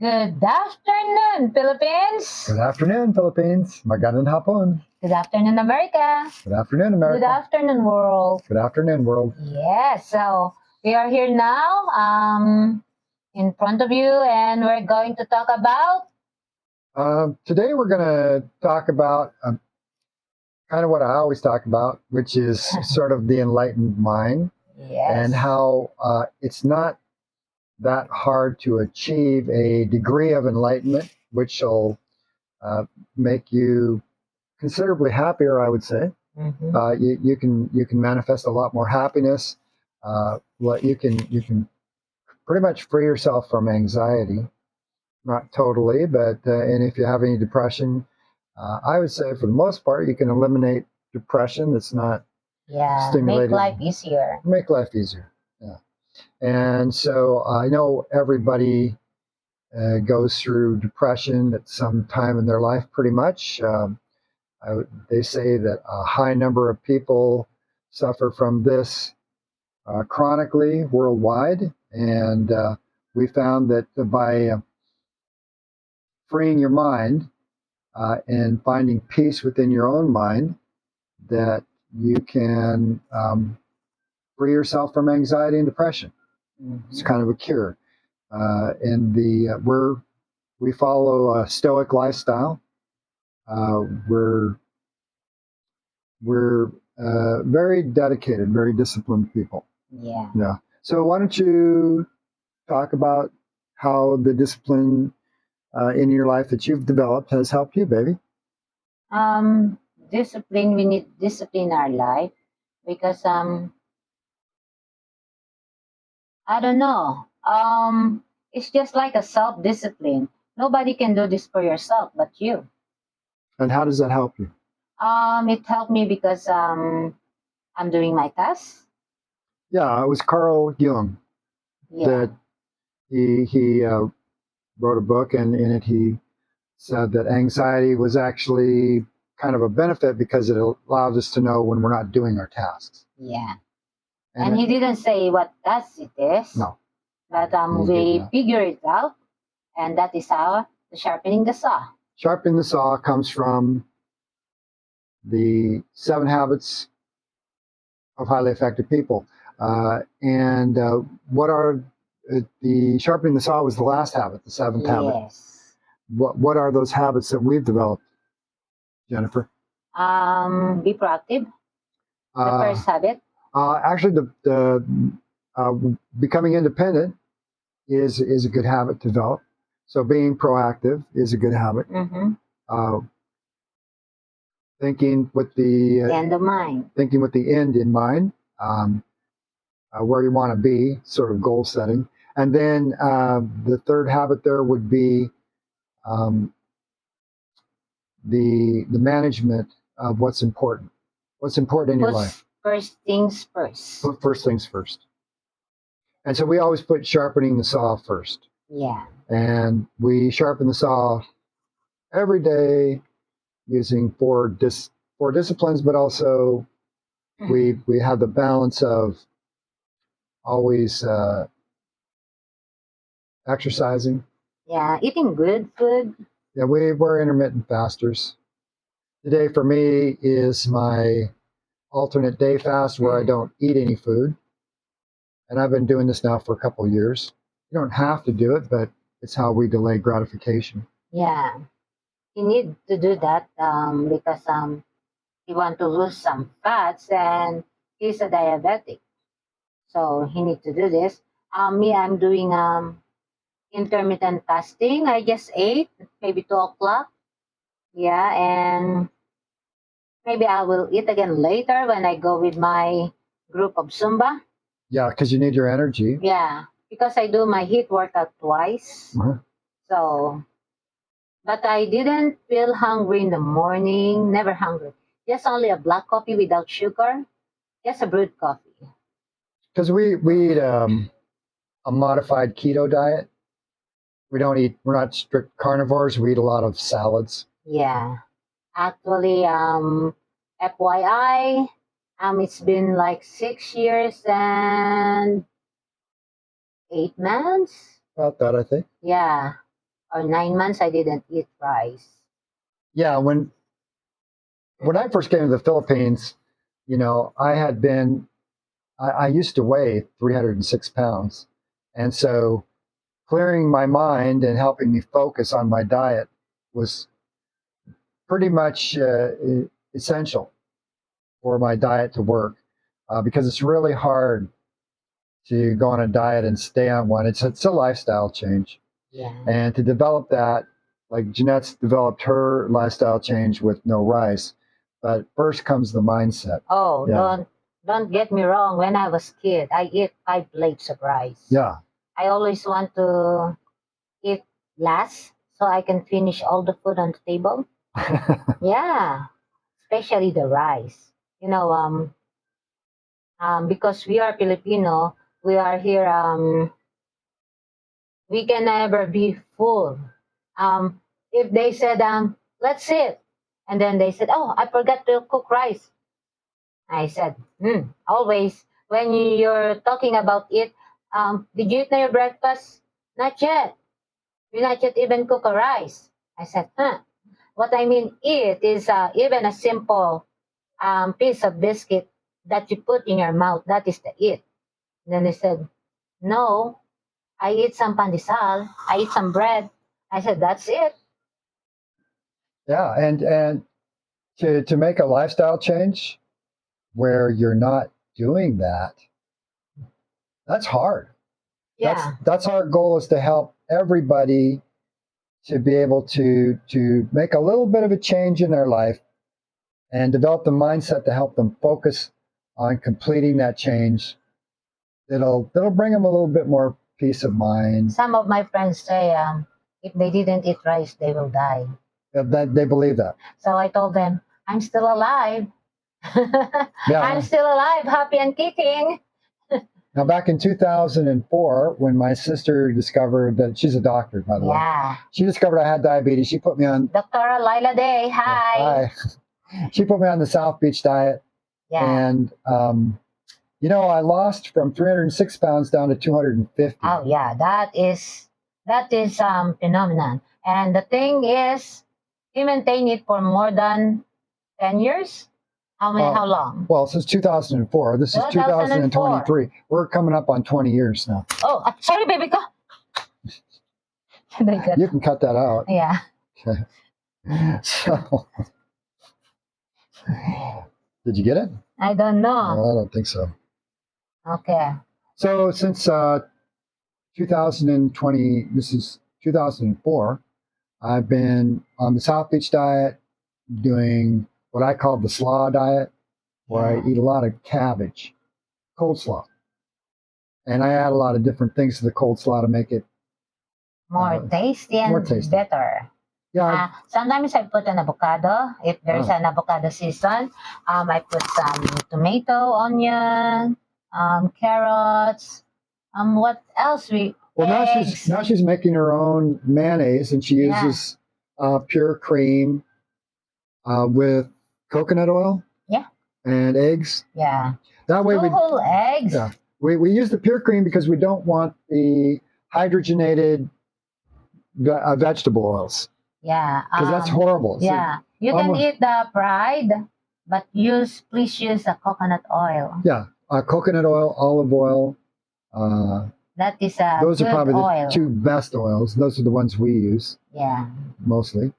Good afternoon, Philippines. Good afternoon, Philippines. Magandang hapon. Good afternoon, America. Good afternoon, America. Good afternoon, world. Good afternoon, world. Yes, so we are here now in front of you, and we're going to talk about... Today we're going to talk about kind of what I always talk about, which is sort of the enlightened mind. Yes. And how it's not that hard to achieve a degree of enlightenment, which will make you considerably happier, I would say. Mm-hmm. You can manifest a lot more happiness. You can pretty much free yourself from anxiety, not totally, but and if you have any depression, I would say for the most part you can eliminate depression. That's not stimulated. Make life easier. Make life easier. Yeah. And so I know everybody goes through depression at some time in their life, pretty much. They say that a high number of people suffer from this chronically worldwide, and we found that by freeing your mind and finding peace within your own mind, that you can free yourself from anxiety and depression. Mm-hmm. It's kind of a cure. We follow a Stoic lifestyle. We're very dedicated, very disciplined people. Yeah. Yeah. So why don't you talk about how the discipline in your life that you've developed has helped you, baby? Discipline. We need discipline in our life because I don't know. It's just like a self-discipline. Nobody can do this for yourself but you. And how does that help you? It helped me because I'm doing my tasks. Yeah, it was Carl Jung that he wrote a book, and in it he said that anxiety was actually kind of a benefit because it allows us to know when we're not doing our tasks. Yeah. And he didn't say what task it is. No. But we figure it out, and that is how the sharpening the saw. Sharpening the saw comes from the 7 habits of highly effective people. What are the sharpening the saw was the last habit, the 7th habit. Yes. What are those habits that we've developed, Jennifer? Be proactive. The first habit. Actually, the becoming independent is a good habit to develop. So being proactive is a good habit. Mm-hmm. Thinking with the end in mind. Thinking with the end in mind, where you want to be, sort of goal setting. And then the third habit there would be the management of what's important. What's important in your life? First things first. Put first things first. And so we always put sharpening the saw first. Yeah. And we sharpen the saw every day using four disciplines, but also we have the balance of always exercising. Yeah, eating good food. Yeah, we're intermittent fasters. Today for me is my alternate day fast where I don't eat any food. And I've been doing this now for a couple of years. You don't have to do it, but it's how we delay gratification. Yeah. You need to do that because you want to lose some fats, and he's a diabetic. So he needs to do this. I'm doing intermittent fasting. I just ate, maybe 2 o'clock. Yeah, and maybe I will eat again later when I go with my group of Zumba. Yeah, because you need your energy. Yeah, because I do my HIIT workout twice. Uh-huh. So, but I didn't feel hungry in the morning, never hungry. Just only a black coffee without sugar, just a brewed coffee. Because we eat a modified keto diet. We're not strict carnivores. We eat a lot of salads. Yeah. Actually, FYI, it's been like 6 years and 8 months. About that, I think. Yeah. or 9 months I didn't eat rice. Yeah, when I first came to the Philippines, I used to weigh 306 pounds. And so clearing my mind and helping me focus on my diet was pretty much essential for my diet to work, because it's really hard to go on a diet and stay on one. It's a lifestyle change. Yeah. And to develop that, like Jeanette's developed her lifestyle change with no rice, but first comes the mindset. Oh, Yeah. don't get me wrong. When I was kid, I eat 5 plates of rice. Yeah. I always want to eat last so I can finish all the food on the table. Yeah, especially the rice. Because we are Filipino, we are here. We can never be full. If they said, let's sit, and then they said, oh, I forgot to cook rice. I said, always when you're talking about it, did you eat your breakfast? Not yet. You not yet even cook a rice. I said, What I mean eat is even a simple piece of biscuit that you put in your mouth. That is the eat. Then they said, no, I eat some pandesal. I eat some bread. I said, that's it. Yeah, and to make a lifestyle change where you're not doing that, that's hard. Yeah. That's our goal, is to help everybody to be able to make a little bit of a change in their life and develop the mindset to help them focus on completing that change. That'll bring them a little bit more peace of mind. Some of my friends say if they didn't eat rice, they will die. That they believe that. So I told them, I'm still alive. Yeah. I'm still alive, happy and kicking. Now, back in 2004, when my sister discovered that, she's a doctor, by the way. Yeah. She discovered I had diabetes. She put me on. Dr. Lila Day, hi. Hi. She put me on the South Beach diet. Yeah. And, I lost from 306 pounds down to 250. Oh, yeah. That is phenomenon. And the thing is, he maintained it for more than 10 years. How long? Well, since 2004. This is 2023. We're coming up on 20 years now. Oh, sorry, baby. Go. You can cut that out. Yeah. Okay. So, did you get it? I don't know. No, I don't think so. Okay. So since 2020, this is 2004, I've been on the South Beach diet, doing what I call the slaw diet, where I eat a lot of cabbage, cold slaw. And I add a lot of different things to the cold slaw to make it more tasty and better. Yeah. Sometimes I put an avocado. If there's an avocado season, I put some tomato, onion, carrots. What else? Now she's making her own mayonnaise, and she uses pure cream with coconut oil. Yeah. And eggs. Yeah. That way whole eggs. Yeah. We use the pure cream because we don't want the hydrogenated vegetable oils. Yeah. Because that's horrible. Yeah. You can eat the fried, but please use the coconut oil. Yeah. Coconut oil, olive oil. That is those are probably oil. The two best oils. Those are the ones we use. Yeah. Mostly.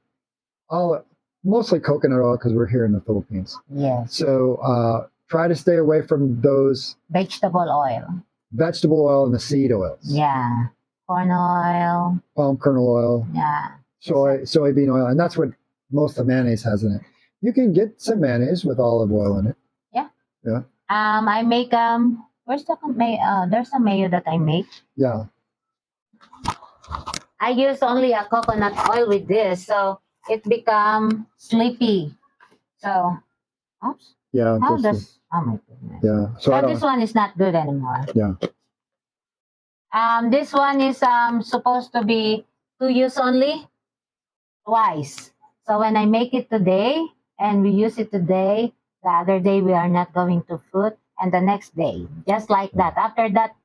Mostly coconut oil because we're here in the Philippines. Yes. So try to stay away from those. Vegetable oil. Vegetable oil and the seed oils. Yeah. Corn oil. Palm kernel oil. Yeah. Soybean oil. And that's what most of mayonnaise has in it. You can get some mayonnaise with olive oil in it. Yeah. Yeah. I make where's the mayo? There's a mayo that I make. Yeah. I use only a coconut oil with this, so it become sleepy. So, oops. Yeah. Oh my goodness. Yeah. So this one is not good anymore. Yeah. This one is supposed to be 2 use only, twice. So when I make it today and we use it today, the other day we are not going to put, and the next day, just like that. After that,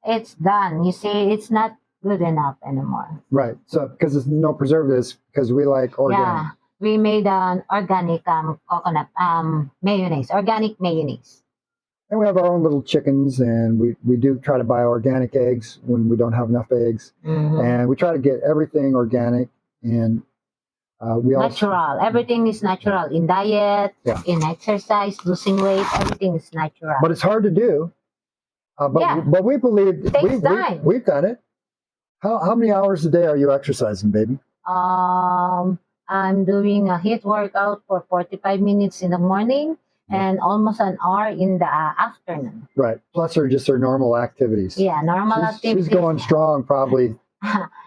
it's done. You see, it's not good enough anymore. Right. So because there's no preservatives, because we like organic. Yeah, we made an organic coconut mayonnaise, organic mayonnaise. And we have our own little chickens, and we do try to buy organic eggs when we don't have enough eggs. And we try to get everything organic, and we also Natural. Everything is natural in diet, Yeah. in exercise, losing weight. Everything is natural. But it's hard to do. But Yeah. but we believe It takes time. we've done it. How many hours a day are you exercising, baby? I'm doing a HIIT workout for 45 minutes in the morning and almost an hour in the afternoon. Right. Plus, are just her normal activities. Yeah, normal activities. She's going strong, probably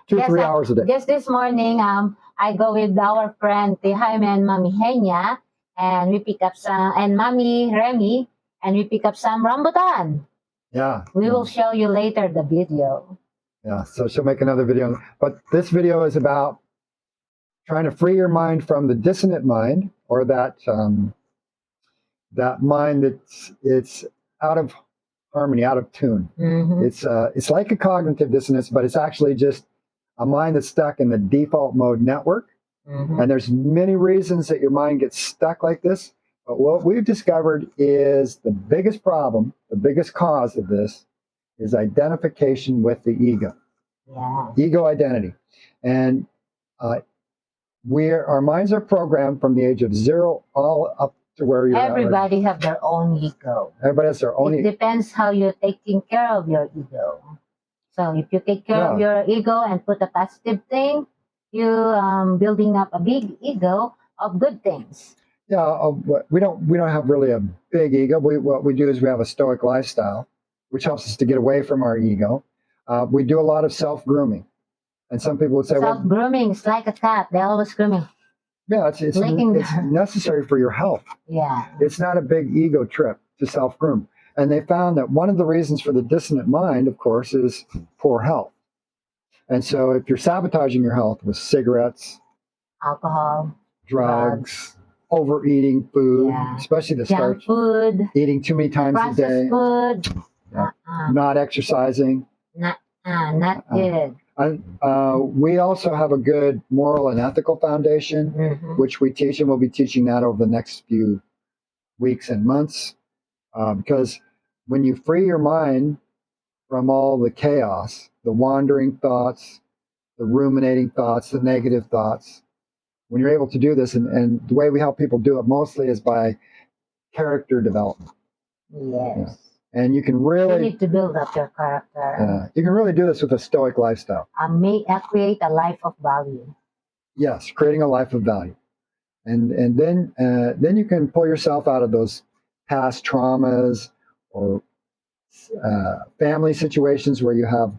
2-3 hours a day. Just this morning, I go with our friend Jaime and Mami Henya, and we pick up some, and Mami Remy, and we pick up some rambutan. Yeah. We will show you later the video. Yeah. So she'll make another video. But this video is about trying to free your mind from the dissonant mind, or that mind it's out of harmony, out of tune. It's like a cognitive dissonance, but it's actually just a mind that's stuck in the default mode network. And there's many reasons that your mind gets stuck like this. But what we've discovered is the biggest problem, the biggest cause of this is identification with the ego. Yeah. Ego identity. And our minds are programmed from the age of 0 all up to where you're at. Everybody have their own ego. Everybody has their own It depends how you're taking care of your ego. So if you take care of your ego and put a positive thing, you building up a big ego of good things. Yeah, we don't have really a big ego. What we do is we have a stoic lifestyle, which helps us to get away from our ego. We do a lot of self-grooming. And some people would say, self-grooming is like a cat. They're always grooming. Yeah, it's necessary for your health. Yeah. It's not a big ego trip to self-groom. And they found that one of the reasons for the dissonant mind, of course, is poor health. And so if you're sabotaging your health with cigarettes, alcohol, drugs, overeating food, especially the starch food, eating too many times a day, food, not exercising, not good. We also have a good moral and ethical foundation, which we teach, and we'll be teaching that over the next few weeks and months. Because when you free your mind from all the chaos, the wandering thoughts, the ruminating thoughts, the negative thoughts, when you're able to do this, and the way we help people do it mostly is by character development. Yes. Yeah. And you can really... You need to build up your character. You can really do this with a stoic lifestyle. Create a life of value. Yes, creating a life of value. And then you can pull yourself out of those past traumas or family situations where you have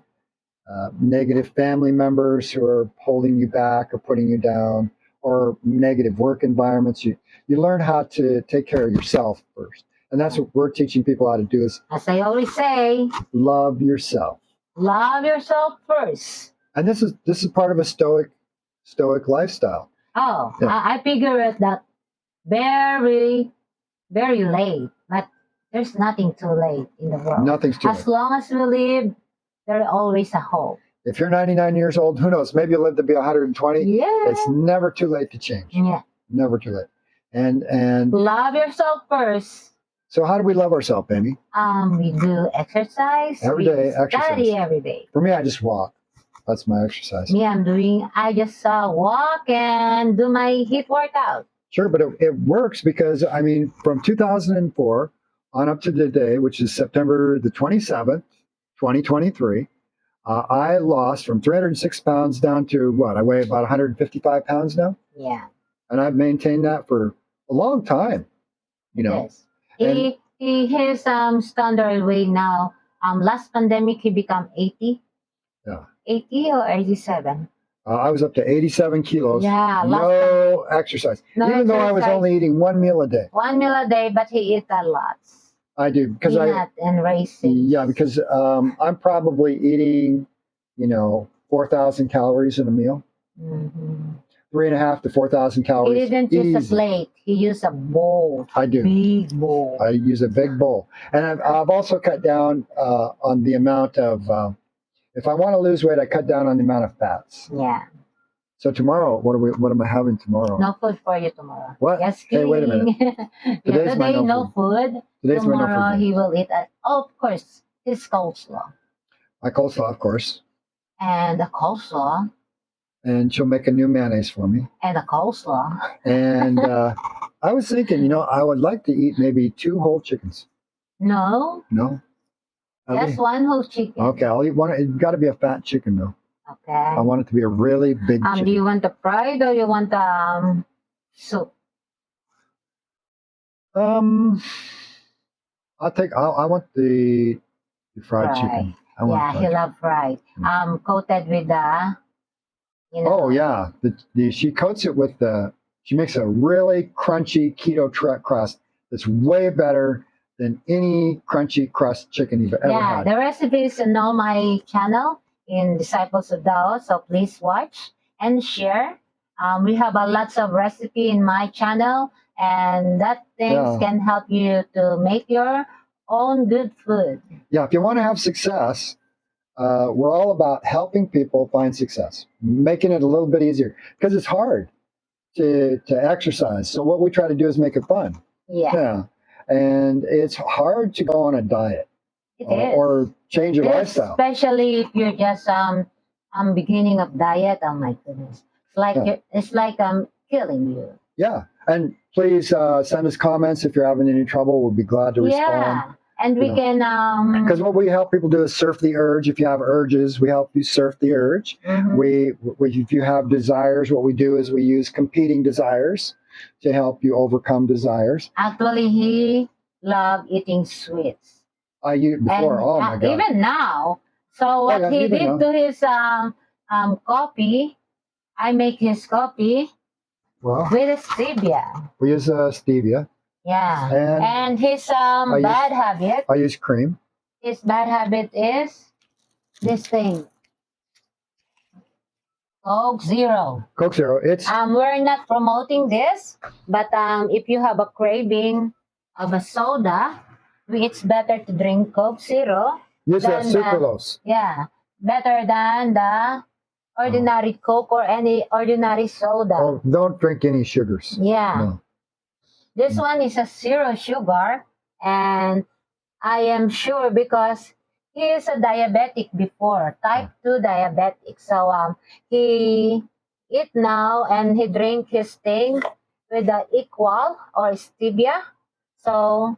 negative family members who are holding you back or putting you down, or negative work environments. You learn how to take care of yourself first. And that's what we're teaching people how to do is, as I always say, love yourself. Love yourself first. And this is part of a stoic lifestyle. Oh, yeah. I figure it that very, very late, but there's nothing too late in the world. Nothing's too late. As long as we live, there's always a hope. If you're 99 years old, who knows? Maybe you'll live to be 120. Yeah. It's never too late to change. Yeah. Never too late. And love yourself first. So how do we love ourselves, baby? We do exercise. Every day, exercise. Study every day. For me, I just walk. That's my exercise. Me, I just walk and do my HIIT workout. Sure, but it works because, I mean, from 2004 on up to today, which is September the 27th, 2023, I lost from 306 pounds down to what? I weigh about 155 pounds now. Yeah. And I've maintained that for a long time, you know. Yes. His standard weight now. Last pandemic he become 80. Yeah. 80 or 87. I was up to 87 kilos. Yeah. No exercise. Even though I was only eating 1 meal a day. 1 meal a day, but he eats a lot. I do because peanut and raisins. Yeah, because I'm probably eating, 4,000 calories in a meal. 3,500 to 4,000 calories. He didn't use a plate. He used a bowl. I do. Big bowl. I use a big bowl. And I've also cut down on the amount of, if I want to lose weight, I cut down on the amount of fats. Yeah. So tomorrow, what am I having tomorrow? No food for you tomorrow. What? Just Hey, wait a minute. yeah, Today's my today no food. Today's my no Tomorrow food day. he will eat of course his coleslaw. My coleslaw, of course. And a coleslaw. And she'll make a new mayonnaise for me. And a coleslaw. And I was thinking, I would like to eat maybe 2 whole chickens. No. No? Just one whole chicken. Okay, I'll eat one. It's got to be a fat chicken, though. Okay. I want it to be a really big chicken. Do you want the fried or you want the soup? I want the fried chicken. He loves fried. Coated with the, Oh yeah, she coats it with she makes a really crunchy keto crust that's way better than any crunchy crust chicken you've ever had. The recipe is on my channel in Disciples of Tao, so please watch and share. We have lots of recipe in my channel, and that things can help you to make your own good food. Yeah, if you want to have success, we're all about helping people find success, making it a little bit easier because it's hard to exercise. So what we try to do is make it fun. Yeah. And it's hard to go on a diet. Or change your lifestyle. Especially if you're just beginning of diet. Oh my goodness. It's like killing you. Yeah. And please send us comments if you're having any trouble. We'll be glad to respond. Yeah. And we can because what we help people do is surf the urge. If you have urges, we help you surf the urge. If you have desires, what we do is we use competing desires to help you overcome desires. Actually, he loved eating sweets. I used before. Oh my God! Even now. So what he did to his coffee, I make his coffee with stevia. We use stevia. Yeah. And his bad habit. I use cream. His bad habit is this thing. Coke Zero. Coke Zero. It's we're not promoting this, but if you have a craving of a soda, it's better to drink Coke Zero. Use that sucralose. Better than the ordinary Coke or any ordinary soda. Oh, don't drink any sugars. Yeah. No. This one is a 0 sugar, and I am sure because he is a diabetic before, type 2 diabetic. So he eat now and he drink his thing with the equal or stevia. So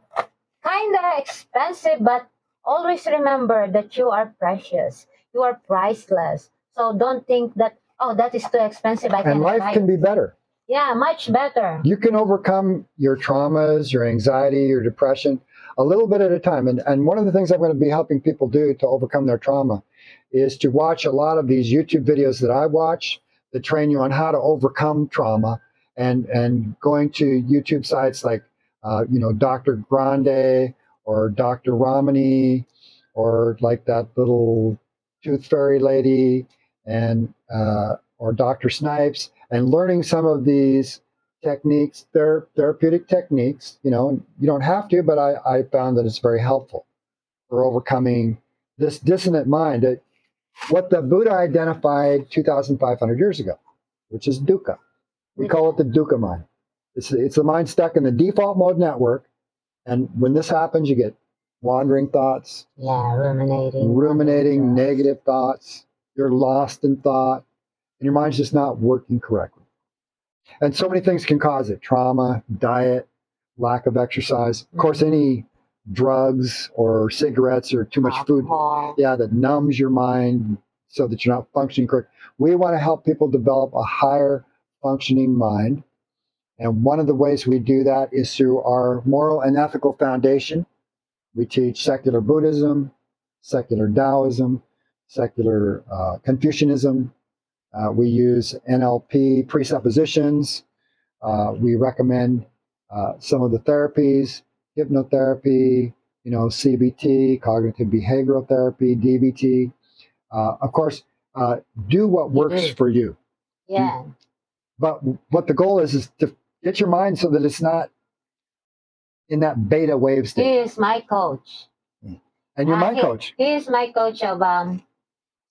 kind of expensive, but always remember that you are precious. You are priceless. So don't think that, oh, that is too expensive. And life can be better. Yeah, much better. You can overcome your traumas, your anxiety, your depression a little bit at a time. And one of the things I'm going to be helping people do to overcome their trauma is to watch a lot of these YouTube videos that I watch that train you on how to overcome trauma, and going to YouTube sites like Dr. Grande or Dr. Ramani or like that little tooth fairy lady and or Dr. Snipes, and learning some of these techniques, therapeutic techniques. You don't have to, but I found that it's very helpful for overcoming this dissonant mind, that what the Buddha identified 2,500 years ago, which is dukkha. We call it the dukkha mind. It's the mind stuck in the default mode network, and when this happens, you get wandering thoughts. Yeah, ruminating negative thoughts. You're lost in thought, and your mind's just not working correctly. And so many things can cause it: trauma, diet, lack of exercise. Of course, any drugs or cigarettes or too much food, that numbs your mind so that you're not functioning correct. We want to help people develop a higher functioning mind. And one of the ways we do that is through our moral and ethical foundation. We teach secular Buddhism, secular Taoism, secular Confucianism. We use NLP presuppositions. We recommend some of the therapies, hypnotherapy, CBT, cognitive behavioral therapy, DBT. Of course, do what works for you. Yeah. But what the goal is to get your mind so that it's not in that beta wave state. He is my coach. And you're my coach. He is my coach of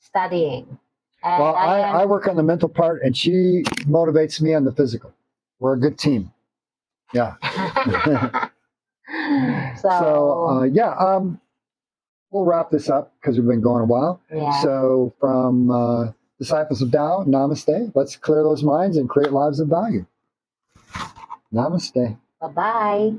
studying. And Well, I work on the mental part, and she motivates me on the physical. We're a good team. Yeah. So we'll wrap this up because we've been going a while. Yeah. So from Disciples of Tao, namaste. Let's clear those minds and create lives of value. Namaste. Bye-bye.